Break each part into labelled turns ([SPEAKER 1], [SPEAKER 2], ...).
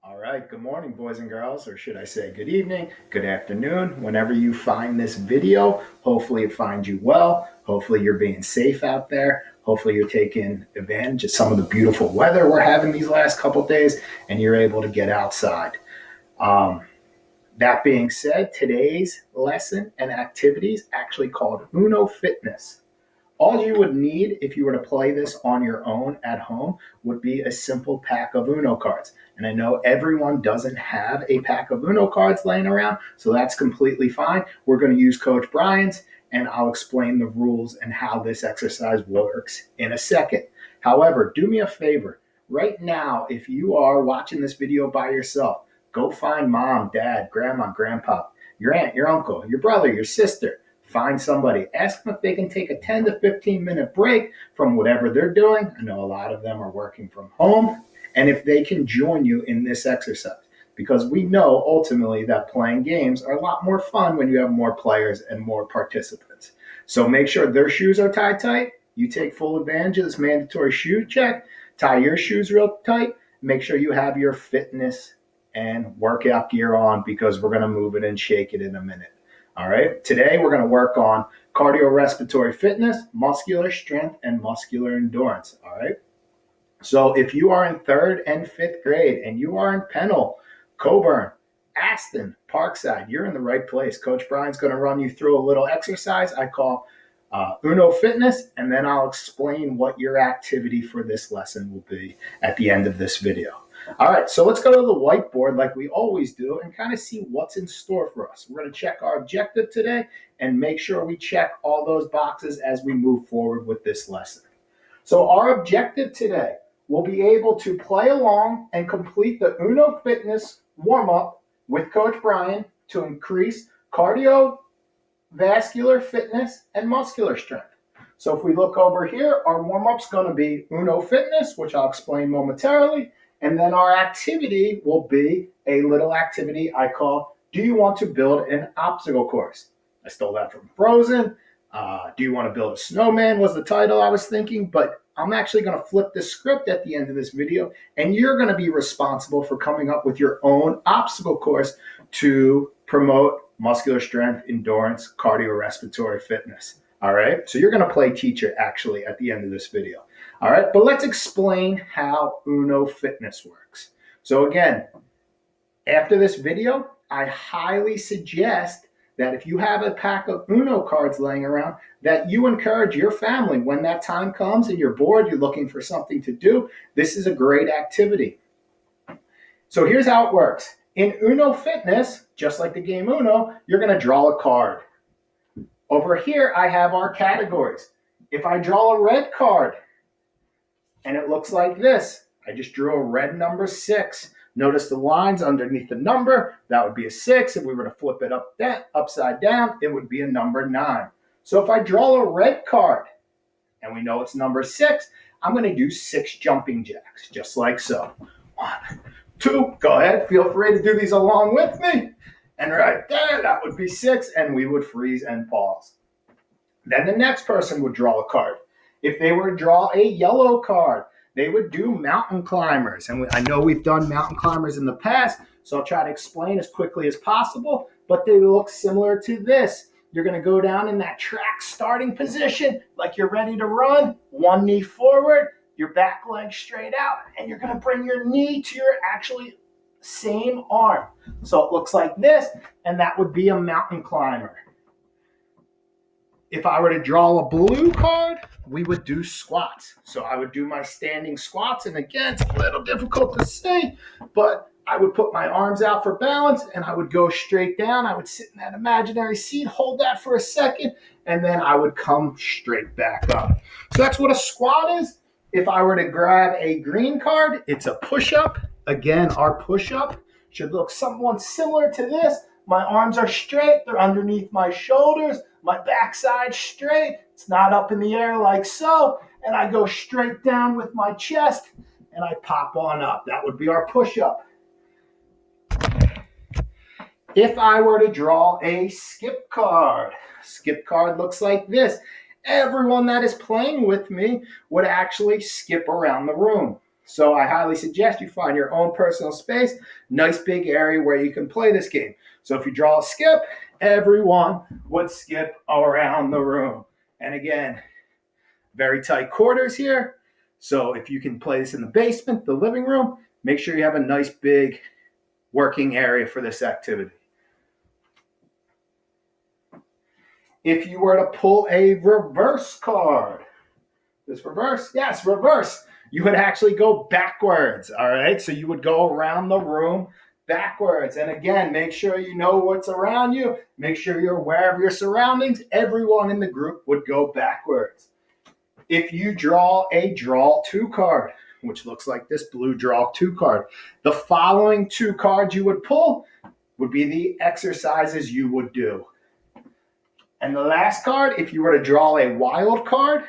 [SPEAKER 1] All right, good morning, boys and girls, or should I say good evening, good afternoon, whenever you find this video. Hopefully it finds you well. Hopefully you're being safe out there. Hopefully you're taking advantage of some of the beautiful weather we're having these last couple of days and you're able to get outside. Um, that being said, today's lesson and activity is actually called Uno Fitness. All you would need if you were to play this on your own at home would be a simple pack of Uno cards. And I know everyone doesn't have a pack of Uno cards laying around, so that's completely fine. We're going to use Coach Brian's, and I'll explain the rules and how this exercise works in a second. However, do me a favor. Right now, if you are watching this video by yourself, go find mom, dad, grandma, grandpa, your aunt, your uncle, your brother, your sister. Find somebody, ask them if they can take a 10 to 15-minute break from whatever they're doing. I know a lot of them are working from home, and if they can join you in this exercise, because we know ultimately that playing games are a lot more fun when you have more players and more participants. So make sure their shoes are tied tight. You take full advantage of this mandatory shoe check. Tie your shoes real tight. Make sure you have your fitness and workout gear on, because we're going to move it and shake it in a minute. All right. Today we're going to work on cardiorespiratory fitness, muscular strength, and muscular endurance. All right. So if you are in third and fifth grade and you are in Pennell, Coburn, Aston, Parkside, you're in the right place. Coach Brian's going to run you through a little exercise I call Uno Fitness, and then I'll explain what your activity for this lesson will be at the end of this video. All right, so let's go to the whiteboard like we always do and kind of see what's in store for us. We're going to check our objective today and make sure we check all those boxes as we move forward with this lesson. So our objective today will be able to play along and complete the Uno Fitness warm-up with Coach Brian to increase cardiovascular fitness and muscular strength. So if we look over here, our warm-up's going to be Uno Fitness, which I'll explain momentarily. And then our activity will be a little activity I call, do you want to build an obstacle course? I stole that from Frozen. Do you want to build a snowman was the title I was thinking, but I'm actually going to flip the script at the end of this video, and you're going to be responsible for coming up with your own obstacle course to promote muscular strength, endurance, cardiorespiratory fitness. All right, so you're going to play teacher actually at the end of this video. All right, but let's explain how Uno Fitness works. So again, after this video, I highly suggest that if you have a pack of Uno cards laying around, that you encourage your family when that time comes and you're bored, you're looking for something to do. This is a great activity. So here's how it works. In Uno Fitness, just like the game Uno, you're going to draw a card. Over here, I have our categories. If I draw a red card, and it looks like this. I just drew a red number 6. Notice the lines underneath the number. That would be a 6. If we were to flip it upside down, it would be a number 9. So if I draw a red card, and we know it's number 6, I'm going to do 6 jumping jacks, just like so. 1, 2, go ahead. Feel free to do these along with me. And right there, that would be 6, and we would freeze and pause. Then the next person would draw a card. If they were to draw a yellow card, they would do mountain climbers. And I know we've done mountain climbers in the past, so I'll try to explain as quickly as possible, but they look similar to this. You're going to go down in that track starting position like you're ready to run, one knee forward, your back leg straight out, and you're going to bring your knee to your actually same arm. So it looks like this, and that would be a mountain climber. If I were to draw a blue card, we would do squats. So I would do my standing squats. And again, it's a little difficult to say, but I would put my arms out for balance and I would go straight down. I would sit in that imaginary seat, hold that for a second, and then I would come straight back up. So that's what a squat is. If I were to grab a green card, it's a push-up. Again, our push-up should look somewhat similar to this. My arms are straight. They're underneath my shoulders. My backside straight. It's not up in the air like so. And I go straight down with my chest and I pop on up. That would be our push-up. If I were to draw a skip card looks like this. Everyone that is playing with me would actually skip around the room. So I highly suggest you find your own personal space, nice big area where you can play this game. So if you draw a skip, everyone would skip around the room. And again, very tight quarters here. So if you can play this in the basement, the living room, make sure you have a nice big working area for this activity. If you were to pull a reverse card, this reverse, yes, reverse, you would actually go backwards, all right? So you would go around the room backwards. And again, make sure you know what's around you. Make sure you're aware of your surroundings. Everyone in the group would go backwards. If you draw a draw two card, which looks like this blue draw two card, the following two cards you would pull would be the exercises you would do. And the last card, if you were to draw a wild card,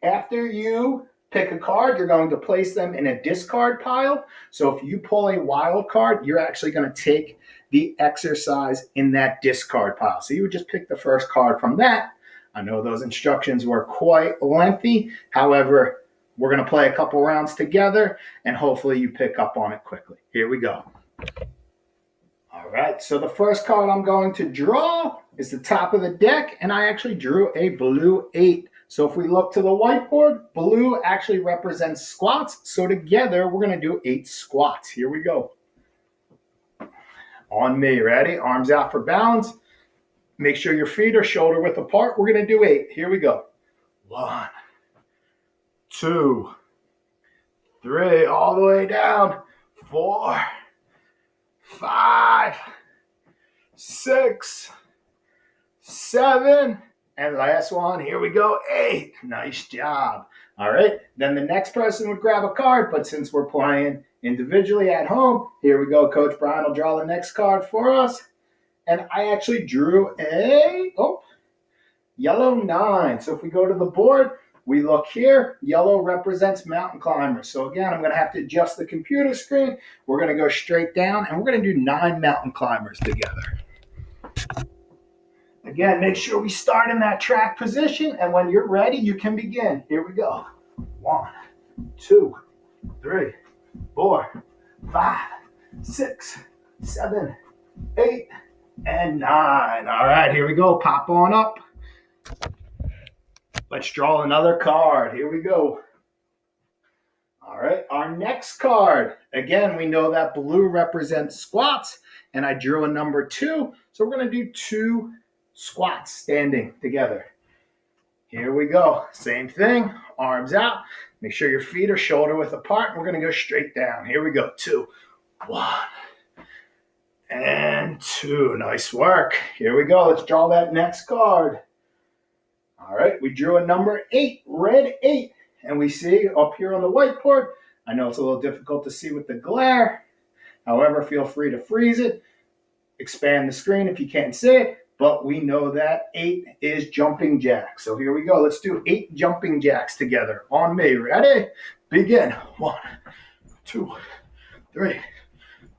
[SPEAKER 1] after you pick a card, you're going to place them in a discard pile. So if you pull a wild card, you're actually going to take the exercise in that discard pile. So you would just pick the first card from that. I know those instructions were quite lengthy. However, we're going to play a couple rounds together, and hopefully you pick up on it quickly. Here we go. All right, so the first card I'm going to draw is the top of the deck, and I actually drew a blue 8. So if we look to the whiteboard, blue actually represents squats. So together, we're going to do 8 squats. Here we go. On me, ready? Arms out for balance. Make sure your feet are shoulder width apart. We're going to do 8. Here we go. 1, 2, 3, all the way down. 4, 5, 6, 7, and last one, here we go, 8. Nice job. All right, then the next person would grab a card, but since we're playing individually at home, here we go. Coach Brian will draw the next card for us. And I actually drew a yellow 9. So if we go to the board, we look here. Yellow represents mountain climbers. So again, I'm going to have to adjust the computer screen. We're going to go straight down, and we're going to do 9 mountain climbers together. Again, make sure we start in that track position, and when you're ready, you can begin. Here we go. 1, 2, 3, 4, 5, 6, 7, 8, and 9. All right, here we go. Pop on up. Let's draw another card. Here we go. All right, our next card. Again, we know that blue represents squats, and I drew a number 2. So we're going to do 2 squats standing together. Here we go. Same thing. Arms out. Make sure your feet are shoulder width apart. We're going to go straight down. Here we go. 2, 1, and 2. Nice work. Here we go. Let's draw that next card. All right. We drew a number 8, red 8. And we see up here on the whiteboard, I know it's a little difficult to see with the glare. However, feel free to freeze it. Expand the screen if you can't see it. But we know that 8 is jumping jacks. So here we go. Let's do 8 jumping jacks together. On me. Ready? Begin. 1, 2, 3,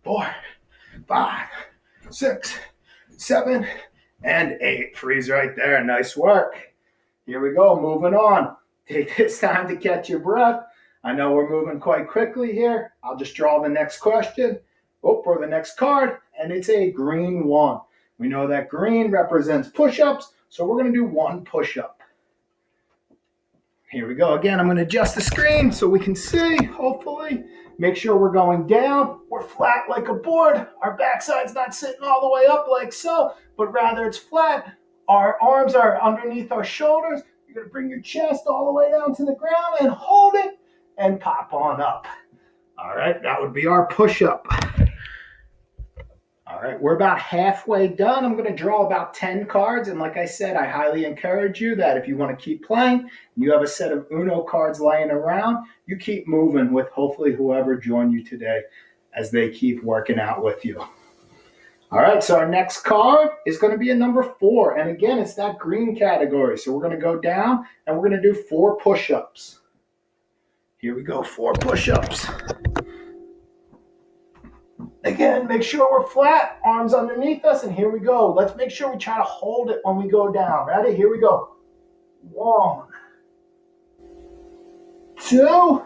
[SPEAKER 1] 4, 5, 6, 7, and 8. Freeze right there. Nice work. Here we go. Moving on. Take this time to catch your breath. I know we're moving quite quickly here. I'll just draw the next question. Or the next card. And it's a green 1. We know that green represents push-ups, so we're going to do 1 push-up. Here we go. Again, I'm going to adjust the screen so we can see, hopefully. Make sure we're going down. We're flat like a board. Our backside's not sitting all the way up like so, but rather it's flat. Our arms are underneath our shoulders. You're going to bring your chest all the way down to the ground and hold it and pop on up. All right, that would be our push-up. All right, we're about halfway done. I'm going to draw about 10 cards. And like I said, I highly encourage you that if you want to keep playing, and you have a set of Uno cards laying around, you keep moving with hopefully whoever joined you today as they keep working out with you. All right, so our next card is going to be a number 4. And again, it's that green category. So we're going to go down and we're going to do 4 push-ups. Here we go, 4 push-ups. Again, make sure we're flat, arms underneath us, and here we go. Let's make sure we try to hold it when we go down. Ready? Here we go. 1, 2,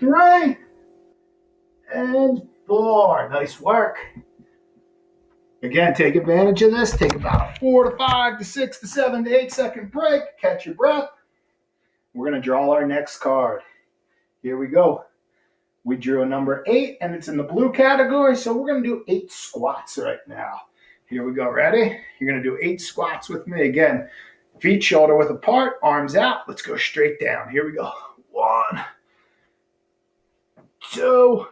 [SPEAKER 1] 3, and 4. Nice work. Again, take advantage of this. Take about a 4 to 5 to 6 to 7 to 8 second break. Catch your breath. We're going to draw our next card. Here we go. We drew a number 8, and it's in the blue category, so we're going to do 8 squats right now. Here we go. Ready? You're going to do 8 squats with me. Again, feet shoulder width apart, arms out. Let's go straight down. Here we go. 1, 2,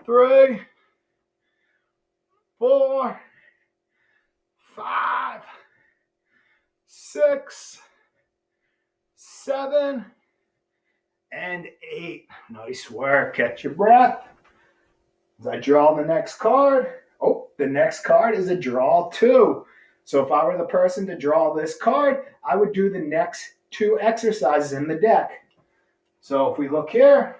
[SPEAKER 1] 3, 4, 5, 6, 7, and 8. Nice work. Catch your breath. As I draw the next card. Oh, the next card is a draw 2. So if I were the person to draw this card, I would do the next 2 exercises in the deck. So if we look here,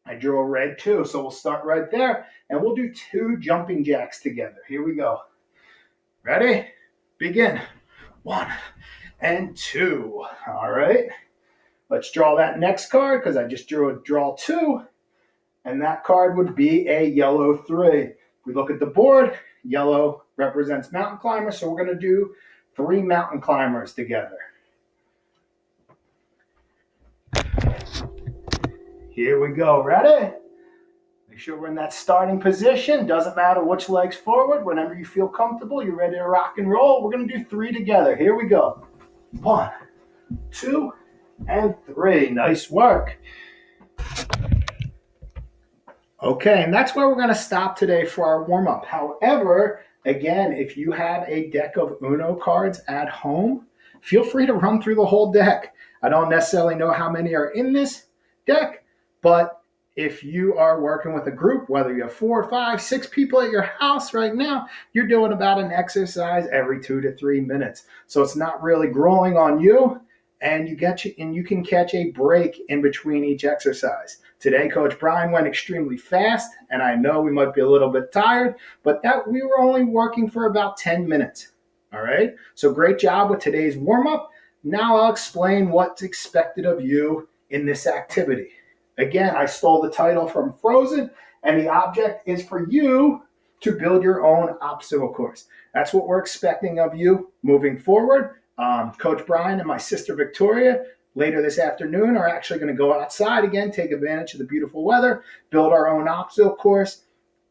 [SPEAKER 1] I drew a red 2. So we'll start right there, and we'll do 2 jumping jacks together. Here we go. Ready? Begin. 1 and 2. All right. Let's draw that next card because I just drew a draw 2, and that card would be a yellow 3. If we look at the board, yellow represents mountain climbers, so we're going to do 3 mountain climbers together. Here we go. Ready? Make sure we're in that starting position. Doesn't matter which leg's forward. Whenever you feel comfortable, you're ready to rock and roll. We're going to do 3 together. Here we go. 1, 2, and 3. Nice work. Okay, and that's where we're going to stop today for our warm-up. However, again, if you have a deck of Uno cards at home, feel free to run through the whole deck. I don't necessarily know how many are in this deck, but if you are working with a group, whether you have 4, 5, 6 people at your house right now, you're doing about an exercise every 2 to 3 minutes. So it's not really grueling on you, and you can catch a break in between each exercise. Today, Coach Brian went extremely fast, and I know we might be a little bit tired, but that we were only working for about 10 minutes. All right? So great job with today's warm-up. Now I'll explain what's expected of you in this activity. Again, I stole the title from Frozen, and the object is for you to build your own obstacle course. That's what we're expecting of you moving forward. Coach Brian and my sister Victoria later this afternoon are actually going to go outside again, take advantage of the beautiful weather, build our own obstacle course,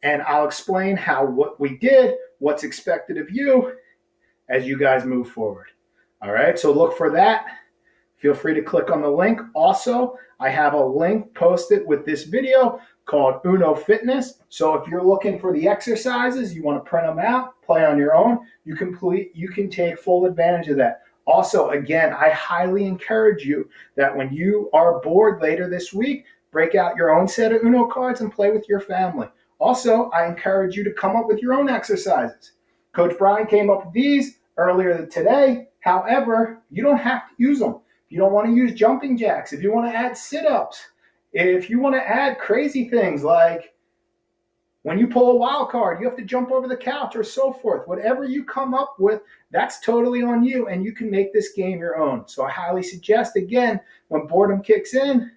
[SPEAKER 1] and I'll explain what we did, what's expected of you as you guys move forward. All right, so look for that. Feel free to click on the link. Also, I have a link posted with this video called Uno Fitness. So if you're looking for the exercises, you want to print them out, play on your own, you can take full advantage of that. Also, again, I highly encourage you that when you are bored later this week, break out your own set of Uno cards and play with your family. Also, I encourage you to come up with your own exercises. Coach Brian came up with these earlier today. However, you don't have to use them. If you don't want to use jumping jacks, if you want to add sit-ups, if you want to add crazy things like when you pull a wild card, you have to jump over the couch or so forth. Whatever you come up with, that's totally on you, and you can make this game your own. So I highly suggest, again, when boredom kicks in,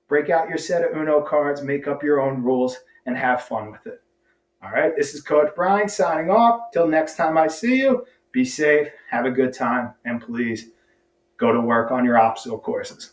[SPEAKER 1] break out your set of Uno cards, make up your own rules, and have fun with it. All right, this is Coach Brian signing off. Till next time I see you, be safe, have a good time, and please go to work on your obstacle courses.